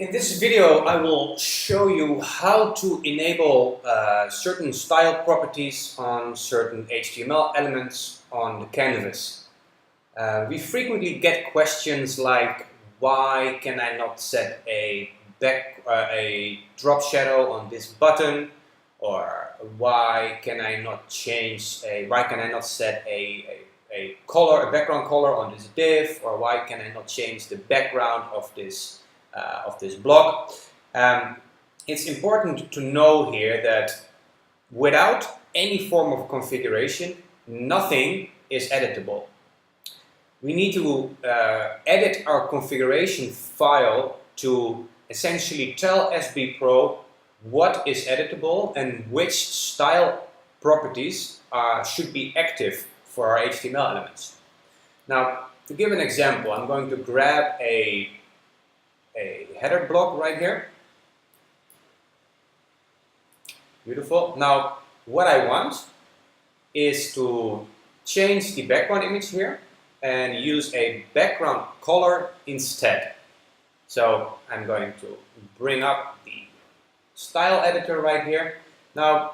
In this video, I will show you how to enable certain style properties on certain HTML elements on the canvas. We frequently get questions like, why can I not set a drop shadow on this button, or why can I not set a color, a background color on this div, or why can I not change the background of this block. It's important to know here that without any form of configuration, nothing is editable. We need to edit our configuration file to essentially tell SB Pro what is editable and which style properties should be active for our HTML elements. Now, to give an example, I'm going to grab a header block right here. Beautiful. Now, what I want is to change the background image here and use a background color instead. So I'm going to bring up the style editor right here. Now,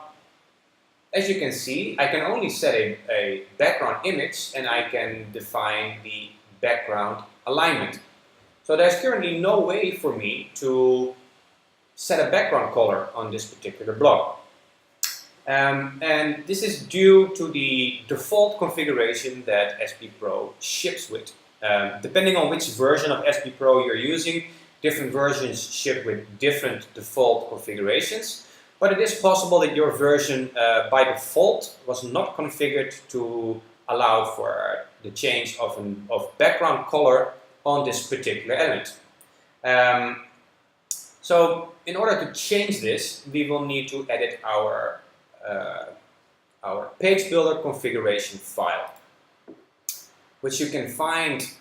as you can see, I can only set a background image and I can define the background alignment. So there's currently no way for me to set a background color on this particular block. And this is due to the default configuration that SB Pro ships with. Depending on which version of SB Pro you're using, different versions ship with different default configurations. But it is possible that your version by default was not configured to allow for the change of background color on this particular element. So in order to change this, we will need to edit our page builder configuration file, which you can find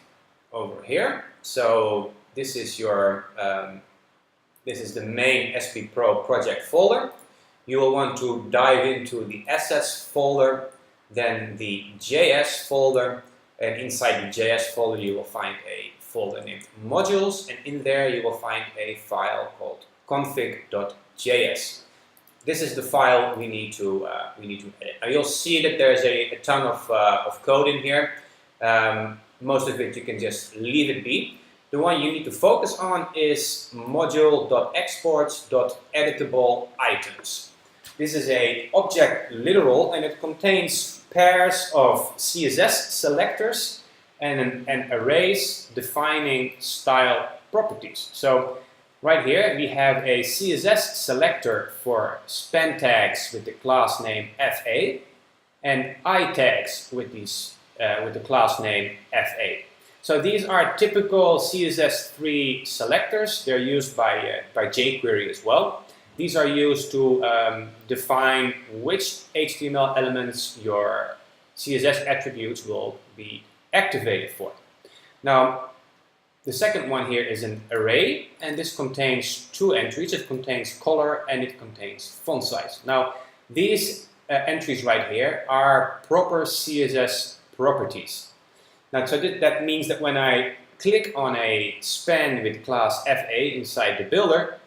over here. So this is your this is the main SB Pro project folder. You will want to dive into the assets folder, then the JS folder, and inside the JS folder you will find a folder named modules, and in there you will find a file called config.js. This is the file we need to edit. Now you'll see that there's a ton of code in here. Most of it you can just leave it be. The one you need to focus on is module.exports.editable items. This is an object literal and it contains pairs of CSS selectors and arrays defining style properties. So right here we have a CSS selector for span tags with the class name FA and I tags with the class name FA. So these are typical CSS3 selectors. They're used by jQuery as well. These are used to define which HTML elements your CSS attributes will be activated for. Now, the second one here is an array, and this contains two entries. It contains color and it contains font size. Now, these entries right here are proper CSS properties. Now, so that means that when I click on a span with class FA inside the builder,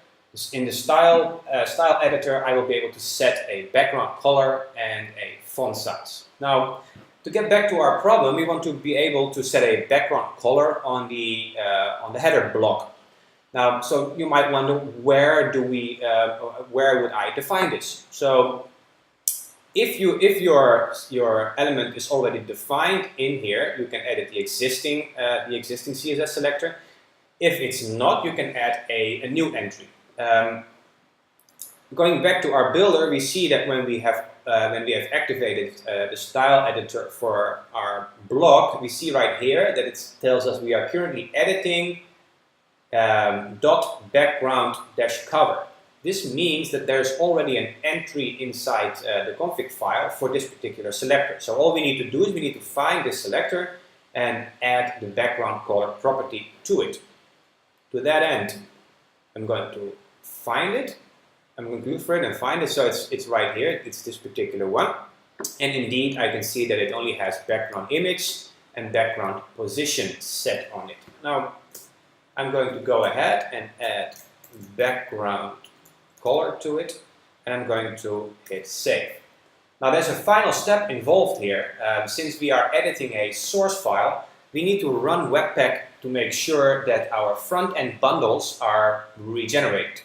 in the style editor, I will be able to set a background color and a font size. Now, to get back to our problem, we want to be able to set a background color on the header block. Now, so you might wonder, where would I define this? So, if your element is already defined in here, you can edit the existing CSS selector. If it's not, you can add a new entry. Going back to our builder, we see that when we have activated the style editor for our block, we see right here that it tells us we are currently editing .background-cover. This means that there's already an entry inside the config file for this particular selector. So all we need to do is we need to find this selector and add the background color property to it. To that end, I'm going to find it. I'm going to look for it and find it. So it's right here. It's this particular one. And indeed, I can see that it only has background image and background position set on it. Now, I'm going to go ahead and add background color to it, and I'm going to hit save. Now there's a final step involved here. Since we are editing a source file, we need to run Webpack to make sure that our front-end bundles are regenerated.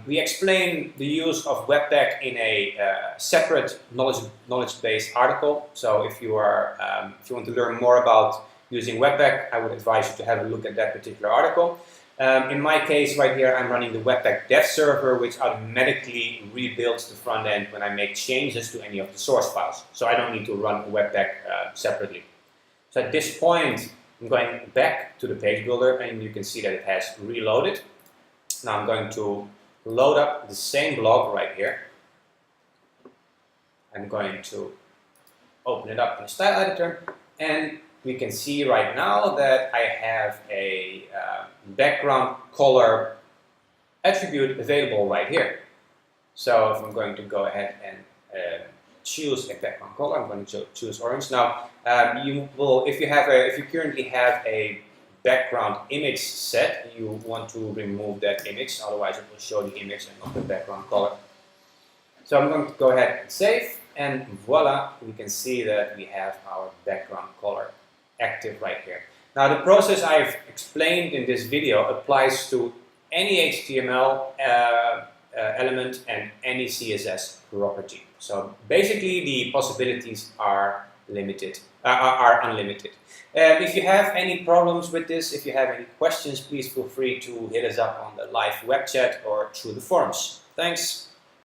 We explain the use of Webpack in a separate knowledge-based article. So if you want to learn more about using Webpack, I would advise you to have a look at that particular article. In my case right here, I'm running the Webpack dev server, which automatically rebuilds the front end when I make changes to any of the source files. So I don't need to run Webpack separately. So at this point, I'm going back to the page builder, and you can see that it has reloaded. Now I'm going to load up the same blog right here. I'm going to open it up in the style editor, and we can see right now that I have a background color attribute available right here. So if I'm going to go ahead and choose a background color, I'm going to choose orange. Now if you currently have a background image set, you want to remove that image, otherwise it will show the image and not the background color. So I'm going to go ahead and save, and voila, we can see that we have our background color active right here. Now the process I've explained in this video applies to any HTML element and any CSS property. So basically the possibilities are unlimited. If you have any problems with this, if you have any questions, please feel free to hit us up on the live web chat or through the forums. Thanks.